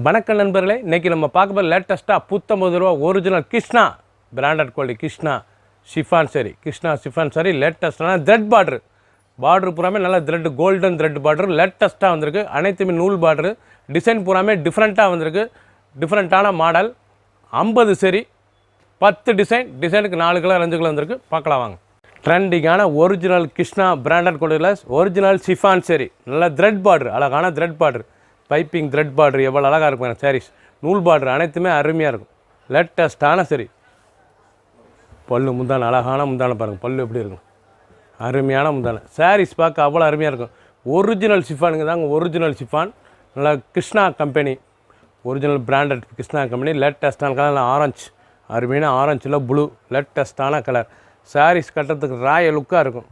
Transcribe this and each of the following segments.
வணக்கம் நண்பர்களே, இன்றைக்கி நம்ம பார்க்க போகிற லேட்டஸ்ட்டாக ரூபா original Krishna branded quality Krishna chiffon சரி லேட்டஸ்ட்டான த்ரெட் பார்டர் பூராமே நல்லா த்ரெட் கோல்டன் த்ரெட் பார்டர் லேட்டஸ்ட்டாக வந்திருக்கு. அனைத்துமே நூல் பார்டரு டிசைன் பூராமே டிஃப்ரெண்ட்டாக வந்திருக்கு. டிஃப்ரெண்ட்டான மாடல் 50 சரி 10 டிசைனுக்கு 4 கலர் 5 கலர் வந்திருக்கு. பார்க்கலாம் வாங்க. ட்ரெண்டிங்கான ஒரிஜினல் கிருஷ்ணா பிராண்டட் குவாலிட்டியில் ஒரிஜினல் ஷிஃபான் சரி நல்லா த்ரெட் பார்டர், அழகான thread border, piping thread border எவ்வளோ அழகாக இருக்கும். சாரீஸ் நூல் பார்டர் அனைத்துமே அருமையாக இருக்கும். லேட்டஸ்ட்டான சரி பல்லு முந்தான அழகான முந்தான பாருங்கள், பல்லு எப்படி இருக்கும், அருமையான முந்தான. சாரீஸ் பார்க்க அவ்வளோ அருமையாக இருக்கும். ஒரிஜினல் ஷிஃபானுங்க தாங்க, ஒரிஜினல் ஷிஃபான் நல்லா Krishna company, original branded Krishna company. லேட்டஸ்ட்டான கலர் ஆரஞ்சு, அருமையான ஆரஞ்சில் ப்ளூ, லேட்டஸ்ட்டான கலர். சாரீஸ் கட்டுறதுக்கு ராய லுக்காக இருக்கும்.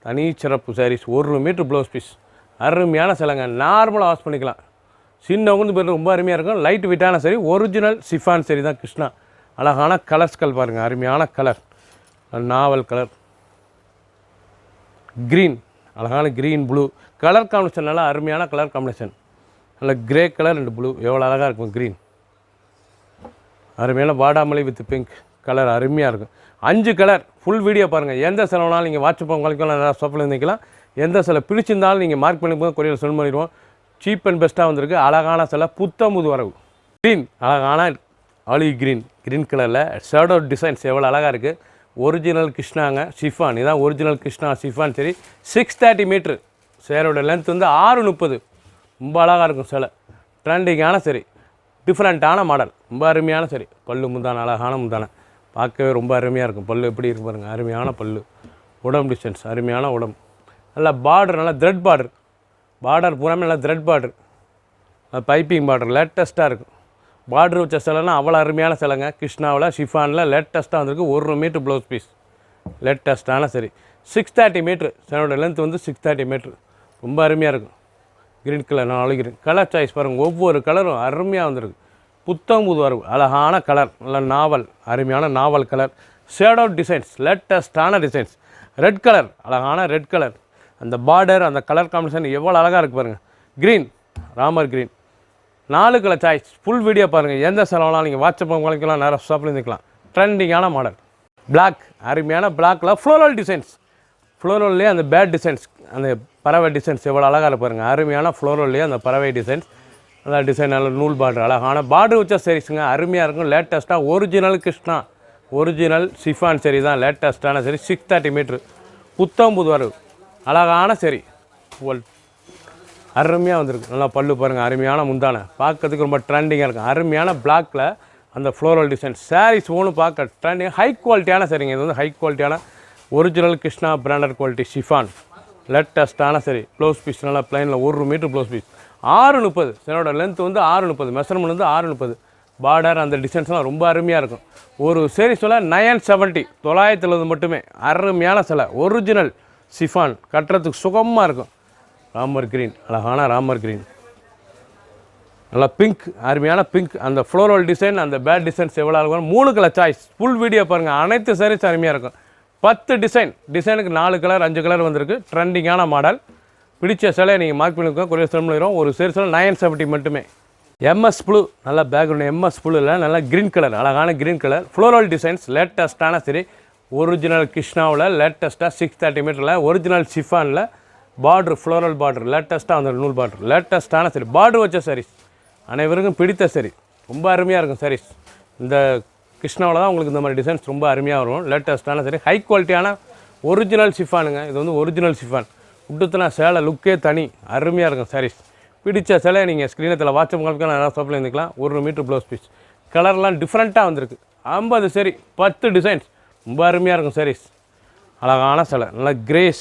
தனி சிறப்பு சாரீஸ். 1 மீட்ரு ப்ளவுஸ் பீஸ், அருமையான சிலங்க. நார்மலாக வாஷ் பண்ணிக்கலாம். சின்னவங்க பேர் ரொம்ப அருமையாக இருக்கும். லைட் வெயிட்டான சரி ஒரிஜினல் ஷிஃபான் சரி தான் கிருஷ்ணா. அழகான கலர்ஸ்கள் பாருங்கள், அருமையான கலர், நாவல் கலர், க்ரீன், அழகான க்ரீன் ப்ளூ கலர் காம்பினேஷன், நல்லா அருமையான கலர் காம்பினேஷன். நல்ல கிரே கலர் அண்ட் ப்ளூ எவ்வளோ அழகாக இருக்கும். க்ரீன் அருமையான வாடாமல்லி வித் பிங்க் கலர் அருமையாக இருக்கும். 5 கலர். ஃபுல் வீடியோ பாருங்கள். எந்த செலவுனாலும் நீங்கள் வாட்ஸ்அப் குறைக்கலாம், நல்லா ஷாப்பில் இருந்துக்கலாம். எந்த சிலை பிடிச்சிருந்தாலும் நீங்கள் மார்க் பண்ணி போது கொரியர் சென்ட் பண்ணிடுவோம். சீப் அண்ட் பெஸ்ட்டாக வந்திருக்கு. அழகான சிலை புத்தமுது வரவு. க்ரீன், அழகான ஆலிவ் க்ரீன் கலரில் ஷேடோ டிசைன்ஸ் எவ்வளோ அழகாக இருக்குது. ஒரிஜினல் கிருஷ்ணாங்க ஷிஃபான், இதான் ஒரிஜினல் கிருஷ்ணா ஷிஃபான் சரி. 630 மீட்ரு. சேரோட லென்த் வந்து 630. ரொம்ப அழகாக இருக்கும் சிலை. ட்ரெண்டிங்கான சரி, டிஃப்ரெண்ட்டான மாடல், ரொம்ப அருமையான சரி. பல்லு முந்தான அழகான முந்தான, பார்க்கவே ரொம்ப அருமையாக இருக்கும். பல்லு எப்படி இருக்கு பாருங்கள், அருமையான பல்லு. உடம்பு டிசைன்ஸ் அருமையான உடம்பு. நல்லா பார்டர், நல்லா த்ரெட் பார்டர் பூராமே நல்லா த்ரெட் பார்டர், பைப்பிங் பார்டர் லேட்டஸ்ட்டாக இருக்கும். பார்டர் வச்ச சிலைனா அவ்வளோ அருமையான சிலைங்க. கிருஷ்ணாவில் ஷிஃபானில் லேட்டஸ்ட்டாக வந்திருக்கு. 1 மீட்ரு ப்ளவுஸ் பீஸ், லேட்டஸ்ட்டான சரி. 630 மீட்ரு. சிலோட லென்த் வந்து 630 மீட்ரு. ரொம்ப அருமையாக இருக்கும். Green colour, 4 green colour choice பாருங்கள். ஒவ்வொரு கலரும் அருமையாக வந்திருக்கு. புத்தம் புது வரவு, அழகான கலர், நல்ல நாவல், அருமையான நாவல் கலர். ஷேடோ டிசைன்ஸ், லேட்டஸ்ட்டான டிசைன்ஸ். ரெட் கலர், அழகான ரெட் கலர். அந்த பார்டர், அந்த கலர் காம்பினேஷன் எவ்வளோ அழகாக இருக்குது பாருங்கள். Green, Ramar green, 4 colour choice. Full video பாருங்கள். எந்த செலவுனாலும் நீங்கள் வாட்ஸ்அப் குறைக்கலாம், நேரம் ஷாப்பில் இருந்துக்கலாம். ட்ரெண்டிங்கான மாடல். பிளாக், அருமையான பிளாக்கில் ஃப்ளோரல் டிசைன்ஸ். ஃப்ளோரல்லே அந்த பேட் டிசைன்ஸ், அந்த பறவை டிசைன்ஸ் எவ்வளோ அழகாக இருக்கு பாருங்கள். அருமையான ஃப்ளோரல்லே அந்த பறவை டிசைன்ஸ், நல்லா டிசைன், நல்ல நூல் பார்டர், அழகான பார்டர் வச்ச சரிஸுங்க, அருமையாக இருக்கும். லேட்டஸ்ட்டாக ஒரிஜினல் கிருஷ்ணா ஒரிஜினல் ஷிஃபான் சரி தான் லேட்டஸ்ட்டான சரி. 630 மீட்ரு. புத்தம் புது வரவு, அழகான சரி, அருமையாக வந்திருக்கு. நல்லா பல்லு பாருங்கள், அருமையான முந்தான, பார்க்கறதுக்கு ரொம்ப ட்ரெண்டிங்காக இருக்கும். அருமையான பிளாக்கில் அந்த ஃப்ளோரல் டிசைன். சாரீஸ் ஒன்று பார்க்க ட்ரெண்டிங், ஹை குவாலிட்டியான சரிங்க. இது வந்து ஹை குவாலிட்டியான original Krishna branded quality chiffon லேட்டஸ்ட்டான சரி. ப்ளவுஸ் பீஸ் நல்லா ப்ளைனில் 1 மீட்ரு ப்ளவுஸ் பீஸ், 630. சிலோட லென்த் வந்து 630, மெஷர்மெண்ட் வந்து 630. பார்டர் அந்த டிசைன்ஸ்லாம் ரொம்ப அருமையாக இருக்கும். ஒரு சரி சொல்ல 970, 970 மட்டுமே. அருமையான சிலை, ஒரிஜினல் ஷிஃபான், கட்டுறதுக்கு சுகமாக இருக்கும். ராமர் க்ரீன், அழகான ராமர் க்ரீன், நல்லா பிங்க், அருமையான பிங்க். அந்த ஃப்ளோரல் டிசைன், அந்த பேட் டிசைன்ஸ் எவ்வளோ இருக்கும். 3 கலர் சாய்ஸ். ஃபுல் வீடியோ பாருங்கள். அனைத்து சாரீஸ் அருமையாக இருக்கும். 10 டிசைனுக்கு 4 கலர் 5 கலர் வந்திருக்கு. ட்ரெண்டிங்கான மாடல். பிடிச்ச சிலையை நீங்கள் மார்க் பண்ணிக்கோங்க, கொரியர் சென்ட் பண்ணிடுவோம். ஒரு சரி சிலை 970 மட்டுமே. எம்எஸ் ப்ளூ, நல்லா பேக்ரவுண்ட் எம்எஸ் ப்ளூவில் நல்லா க்ரீன் கலர், அழகான க்ரீன் கலர். ஃப்ளோரல் டிசைன்ஸ் லேட்டஸ்ட்டான சரி. ஒரிஜினல் கிருஷ்ணாவில் லேட்டஸ்ட்டாக 630 மீட்டரில் ஒரிஜினல் ஷிஃபானில் பார்டர், ஃப்ளோரல் பார்டர் லேட்டஸ்ட்டாக அந்த நூல் பார்டர், லேட்டஸ்ட்டான சரி. பார்டர் வச்ச சாரீஸ் அனைவருக்கும் பிடித்த சரி, ரொம்ப அருமையாக இருக்கும் சாரீஸ். இந்த கிருஷ்ணாவில் தான் உங்களுக்கு இந்த மாதிரி டிசைன்ஸ் ரொம்ப அருமையாக வரும். லேட்டஸ்ட்டான சரி, ஹை குவாலிட்டியான ஒரிஜினல் ஷிஃபானுங்க. இது வந்து ஒரிஜினல் ஷிஃபான். விட்டுத்துனா சேலை லுக்கே தனி, அருமையாக இருக்கும் சாரீஸ். பிடிச்ச சிலையை நீங்கள் ஸ்க்ரீனத்தில் வாட்ஸ்அப் காமிக்கலாம், நல்லா ஷாப்பில் இருந்துக்கலாம். 1 மீட்ரு ப்ளவுஸ் பீஸ். கலர்லாம் டிஃப்ரெண்ட்டாக வந்திருக்கு. 50 சரி, 10 டிசைன்ஸ், ரொம்ப அருமையாக இருக்கும் சாரீஸ். அழகான சிலை, நல்லா கிரேஸ்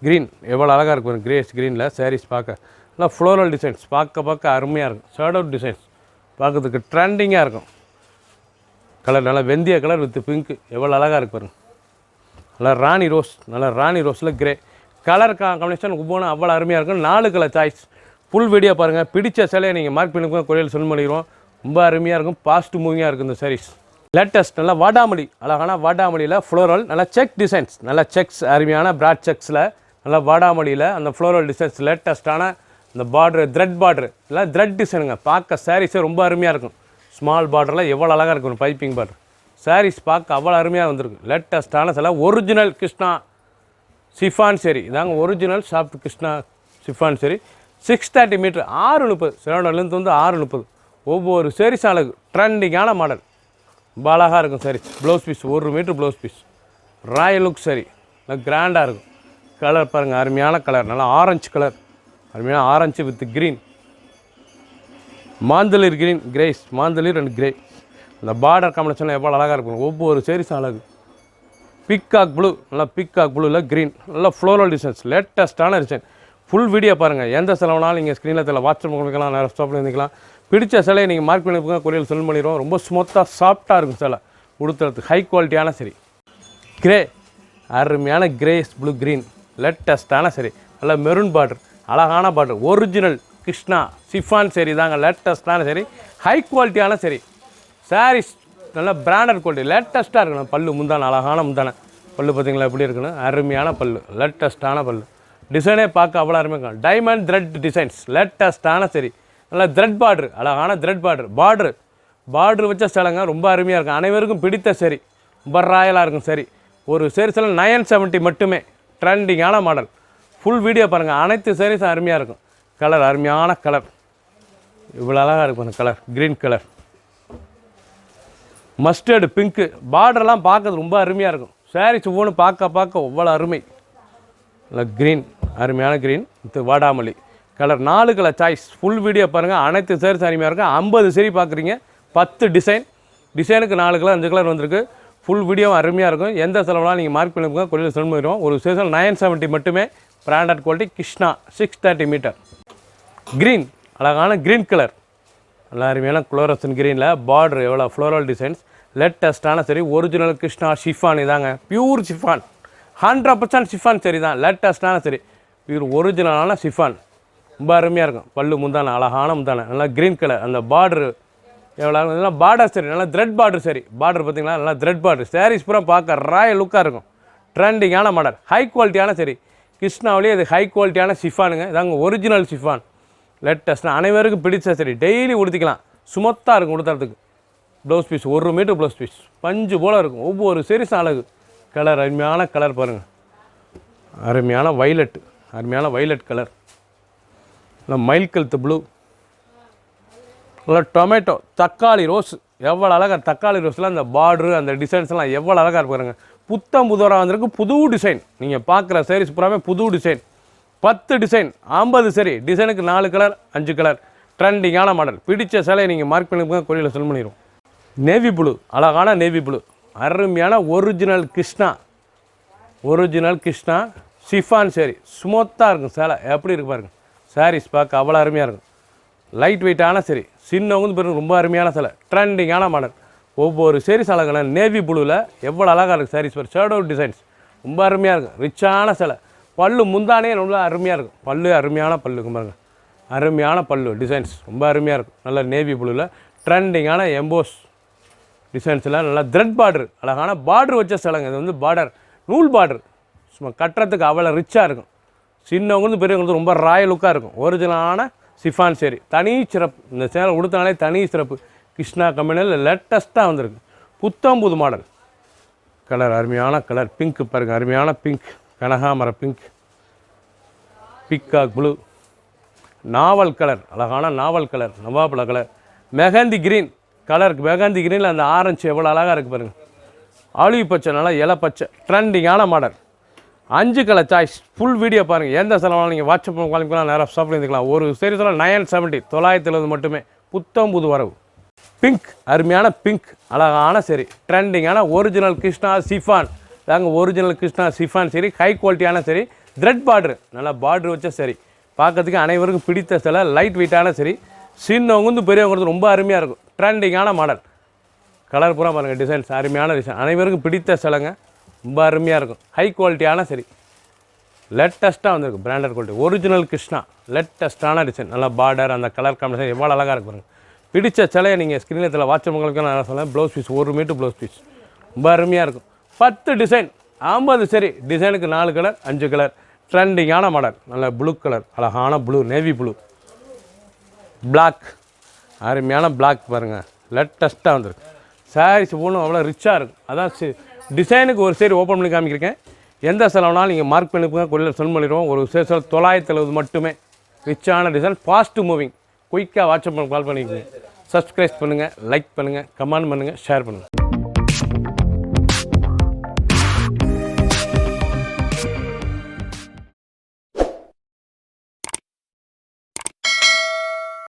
க்ரீன் எவ்வளோ அழகாக இருக்கும். கிரேஸ் க்ரீனில் சாரீஸ் பார்க்க நல்லா ஃப்ளோரல் டிசைன்ஸ், பார்க்க அருமையாக இருக்கும். ஷேடோ டிசைன்ஸ் பார்க்கறதுக்கு ட்ரெண்டிங்காக இருக்கும். கலர் நல்லா வெந்தய கலர் வித் பிங்க் எவ்வளோ அழகாக இருக்கு பாருங்க. நல்லா ராணி ரோஸில் கிரே கலர் காம்பினேஷன் ஒவ்வொன்றும் அவ்வளோ அருமையாக இருக்கும். 4 கலர் சாய்ஸ். ஃபுல் வீடியோ பாருங்கள். பிடிச்ச சிலையை நீங்கள் மார்க் பண்ணிக்கோங்க, கொரியர் சென்ட் பண்ணிடுவோம். ரொம்ப அருமையாக இருக்கும். ஃபாஸ்ட் மூவிங்காக இருக்கும் இந்த சாரீஸ். லேட்டஸ்ட் நல்லா வாடாமல்லி, அழகான வாடாமல்லியில் ஃப்ளோரல், நல்லா செக் டிசைன்ஸ், நல்லா செக்ஸ், அருமையான பிராட் செக்ஸில் நல்லா வாடாமல்லியில் அந்த ஃப்ளோரல் டிசைன்ஸ் லேட்டஸ்ட்டான இந்த பார்ட்ரு த்ரெட் பார்ட்ரு இல்லை த்ரெட் டிசைனுங்க. பார்க்க சாரீஸே ரொம்ப அருமையாக இருக்கும். ஸ்மால் பார்டரில் எவ்வளோ அழகாக இருக்கும் பைப்பிங் பார்டர். சாரீஸ் பார்க்க அவ்வளோ அருமையாக வந்திருக்கு. லேட்டஸ்ட்டான சில ஒரிஜினல் கிருஷ்ணா சிஃபான் சரி இதாங்க ஒரிஜினல் சாஃப்ட் கிருஷ்ணா சிஃபான் சரி. 630 மீட்ரு 630 சிலோடர்லேருந்து வந்து 630. ஒவ்வொரு சாரீஸ் அழகு ட்ரெண்டிங்கான மாடல். ரொம்ப அழகாக இருக்கும் sari. Blouse piece 1 metre blouse piece. Royal look சரி நல்லா கிராண்டாக இருக்கும். கலர் பாருங்கள் அருமையான கலர். நல்லா ஆரஞ்சு கலர். அருமையான ஆரஞ்சு வித் க்ரீன். மாந்தளிர் க்ரீன் கிரேஸ். மாந்தளிர் அண்ட் கிரே. அந்த பார்டர் காம்பினேஷனில் எவ்வளோ அழகாக இருக்கும். ஒவ்வொரு சாரீஸ் அழகு. பிக்காக் ப்ளூ நல்லா பிக்காக் ப்ளூவில் க்ரீன். நல்லா ஃப்ளோரல் டிசைன்ஸ் லேட்டஸ்ட்டான டிசைன். ஃபுல் வீடியோ பாருங்கள். எந்த செலவுனாலும் நீங்கள் ஸ்க்ரீனில் தெரியல வாட்ஸ்அப் பண்ணிக்கலாம். நிறைய ஸ்டாப்பில் இருந்துக்கலாம். பிடிச்ச சிலையை நீங்கள் மார்க் பண்ணிப்போங்க. கொரியல் செல் பண்ணிடுவோம். ரொம்ப ஸ்மூத்தாக சாஃப்டாக இருக்கும் சிலை. உடுத்துறதுக்கு ஹை குவாலிட்டியான சரி. கிரே அருமையான கிரேஸ் ப்ளூ க்ரீன் லேட்டஸ்ட்டான சரி. நல்லா மெரூன் பார்டர் அழகான பார்டர். ஒரிஜினல் கிருஷ்ணா சிஃபான் சரி தாங்க. லேட்டஸ்ட்டான சரி ஹை குவாலிட்டியான சரி. சாரீஸ் நல்லா பிராண்டட் குவாலிட்டி லேட்டஸ்ட்டாக இருக்கணும். பல்லு முந்தான அழகான முந்தான பல்லு பார்த்தீங்களா எப்படி இருக்குன்னு. அருமையான பல்லு லேட்டஸ்ட்டான பல்லு. டிசைனே பார்க்க அவ்வளோ அருமையாக இருக்கும். டைமண்ட் த்ரெட் டிசைன்ஸ் லேட்டஸ்ட்டான சரி. நல்லா த்ரெட் பார்டர் அழகான த்ரெட் பார்டர் வச்ச சிலைங்க ரொம்ப அருமையாக இருக்கும். அனைவருக்கும் பிடித்த சரி. ரொம்ப ராயலாக இருக்கும் சரி. ஒரு சரி சில 970 மட்டுமே. ட்ரெண்டிங்கான மாடல். ஃபுல் வீடியோ பாருங்கள். அனைத்து சாரீஸும் அருமையாக இருக்கும். கலர் அருமையான கலர். இவ்வளோ அழகாக இருக்கும் அந்த colour. Green colour mustard pink. பார்டர்லாம் பார்க்கறது ரொம்ப அருமையாக இருக்கும். சாரீஸ் ஒவ்வொன்று பார்க்க அவ்வளோ அருமை. இல்லை க்ரீன் அருமையான க்ரீன் வித் வாடாமல்லி colour. 4 colour choice. Full video பாருங்கள். அனைத்து சாரீஸ் அருமையாக இருக்கும். 50 சரி பார்க்குறீங்க. 10 டிசைனுக்கு 4 கலர் 5 கலர் வந்திருக்கு. ஃபுல் வீடியோவும் அருமையாக இருக்கும். எந்த செலவுனாலும் நீங்கள் மார்க் பண்ணிப்போங்க. கொரியர் சென்ட் பண்ணிடுவோம். ஒரு சீசன் 970 மட்டுமே. Branded quality Krishna 630 metre. Green அழகான க்ரீன் கலர். நல்லா அருமையான குளோரசன் க்ரீனில் பார்டர் எவ்வளோ ஃப்ளோரல் டிசைன்ஸ் லேட்டஸ்ட்டான சரி. ஒரிஜினல் கிருஷ்ணா ஷிஃபான் இதாங்க. பியூர் ஷிஃபான் 100% ஷிஃபான் சரி தான். லேட்டஸ்ட்டான சரி பியூர் ஒரிஜினலான ஷிஃபான். ரொம்ப அருமையாக இருக்கும். பல்லு முந்தான அழகான முந்தான நல்லா க்ரீன் கலர். அந்த பார்டரு எவ்வளோ நல்லா பார்டர் சரி. நல்லா த்ரெட் பார்டர் சரி. பார்டர் பார்த்தீங்கன்னா நல்லா த்ரெட் பார்டர். சாரீஸ் பூரா பார்க்க ராயல் லுக்காக இருக்கும். ட்ரெண்டிங்கான மாடல். ஹை குவாலிட்டியான சரி. கிருஷ்ணாவிலேயே இது ஹை குவாலிட்டியான ஷிஃபானுங்க. இதாங்க ஒரிஜினல் ஷிஃபான். லேட்டஸ்ட்டாக அனைவருக்கும் பிடிச்ச சரி. டெய்லி உடுத்திக்கலாம். சுமத்தாக இருக்கும் உடுத்துறதுக்கு. Blouse piece 1 metre blouse piece. பஞ்சு போல் இருக்கும். ஒவ்வொரு சீரீஸ் அழகு. கலர் அருமையான கலர் பாருங்கள். அருமையான வைலட் கலர். நல்லா மயில் கழுத்து ப்ளூ. நல்லா டொமேட்டோ தக்காளி ரோஸ். எவ்வளோ அழகாக தக்காளி ரோஸில் அந்த பார்டரு அந்த டிசைன்ஸ்லாம் எவ்வளோ அழகாக இருப்பாருங்க. புதுவராக வந்திருக்கு. புது டிசைன். நீங்கள் பார்க்குற சாரீஸ் பூராமே புது டிசைன். 10 டிசைன் 50 சரி. டிசைனுக்கு 4 கலர் 5 கலர். ட்ரெண்டிங்கான மாடல். பிடிச்ச சிலையை நீங்கள் மார்க் பண்ணிப்போங்க. கொரியரில் செல் பண்ணிடுவோம். நேவி ப்ளூ அழகான நேவி ப்ளூ. அருமையான ஒரிஜினல் கிருஷ்ணா ஷிஃபான் சரி. ஸ்மூத்தாக இருக்கும் சேலை. எப்படி இருக்கு பாருங்கள். சாரீஸ் பார்க்க அவ்வளோ அருமையாக இருக்கும். லைட் வெயிட்டான சரி. சின்னவங்க பிறகு ரொம்ப அருமையான சிலை. ட்ரெண்டிங்கான மாடல். ஒவ்வொரு சாரீஸ் அழகான நேவி ப்ளூவில் எவ்வளோ அழகாக இருக்குது சாரீஸ் பாரு. ஷேடோ டிசைன்ஸ் ரொம்ப அருமையாக இருக்கும். ரிச்சான சிலை. பல்லு முந்தானே ரொம்ப அருமையாக இருக்கும். பல்லு அருமையான பல்லுக்கு பாருங்கள். அருமையான பல்லு டிசைன்ஸ் ரொம்ப அருமையாக இருக்கும். நல்ல நேவி ப்ளூவில் ட்ரெண்டிங்கான எம்போஸ் டிசைன்ஸில் நல்லா த்ரெட் பார்டர் அழகான பார்டர் வச்ச சிலைங்க. இது வந்து பார்டர் நூல் பார்டர். சும்மா கட்டுறதுக்கு அவ்வளோ ரிச்சாக இருக்கும். சின்னவங்க பெரியவங்களுக்கு ரொம்ப ராயல் லுக்காக இருக்கும். ஒரிஜினலான ஷிஃபான் சரி. தனி சிறப்பு. இந்த சேலை உடுத்தினாலே தனி சிறப்பு. கிருஷ்ணா கம்பெனியில் லேட்டஸ்ட்டாக வந்திருக்கு. புது மாடல். கலர் அருமையான கலர். பிங்க் பாருங்கள். அருமையான பிங்க். கனகாமர பிங்க். Peacock blue. நாவல் கலர் அழகான நாவல் கலர். நவாப்பழ கலர். மெகந்தி க்ரீன் கலருக்கு. மெகந்தி க்ரீனில் அந்த ஆரஞ்சு எவ்வளோ அழகாக இருக்குது பாருங்கள். ஆலிவ் பச்சை நல்லா இலை பச்சை. ட்ரெண்டிங்கான model. 5 colour choice. Full video பாருங்கள். எந்த செலவாலும் நீங்கள் வாட்ஸ்அப் காலிக்கலாம். நேராக ஷாப்பில் இருந்துக்கலாம். ஒரு சீரீஸில் 970 970 மட்டுமே. புது வரவு. பிங்க் அருமையான பிங்க் அழகான சரி. ட்ரெண்டிங்கான ஒரிஜினல் கிருஷ்ணா ஷிஃபான் தாங்க. ஒரிஜினல் கிருஷ்ணா ஷிஃபான் சரி. ஹை குவாலிட்டியான சரி. த்ரெட் பார்டரு நல்லா பார்டர் வச்ச சரி. பார்க்கறதுக்கு அனைவருக்கும் பிடித்த சிலை. லைட் வெயிட்டான சரி. சின்னவங்க பெரியவங்க ரொம்ப அருமையாக இருக்கும். ட்ரெண்டிங்கான மாடல். கலர் பூரா பாருங்கள். டிசைன்ஸ் அருமையான டிசைன். அனைவருக்கும் பிடித்த சிலைங்க. ரொம்ப அருமையாக இருக்கும். ஹை குவாலிட்டியான சரி. லேட்டஸ்ட்டாக வந்திருக்கு. Branded quality. ஒரிஜினல் கிருஷ்ணா லேட்டஸ்ட்டான டிசைன். நல்லா பார்டர் அந்த கலர் காம்பினேஷன் எவ்வளோ அழகாக இருக்கு பாருங்கள். பிடிச்ச சிலையை நீங்கள் ஸ்க்ரீனில் வாட்ஸ்அப் உங்களுக்கு நான் சொல்லுவேன். Blouse piece 1 metre blouse piece. ரொம்ப அருமையாக இருக்கும். 10 டிசைன் 50 சரி. டிசைனுக்கு 4 கலர் 5 கலர். ட்ரெண்டிங்கான மாடல். நல்ல ப்ளூ கலர் அழகான ப்ளூ நேவி ப்ளூ. பிளாக், அருமையான பிளாக் பாருங்கள், லேட்டஸ்ட்டாக வந்துருக்கு. சாரீஸ் ஒன்றும் அவ்வளோ ரிச்சாக இருக்கும். அதான் டிசைனுக்கு ஒரு சைடு ஓப்பன் பண்ணி காமிக்கிறேன். எந்த செலவுனாலும் நீங்கள் மார்க் பண்ணிப்போங்க, கொள்ளையில் சொல் பண்ணிடுவோம். ஒரு சேல் 970 மட்டுமே. ரிச்சான டிசைன், ஃபாஸ்ட்டு மூவிங். குயிக்காக வாட்ஸ்அப் கால் பண்ணிக்கோங்க. சப்ஸ்கிரைப் பண்ணுங்கள், லைக் பண்ணுங்கள், கமெண்ட் பண்ணுங்கள், ஷேர் பண்ணுங்கள்.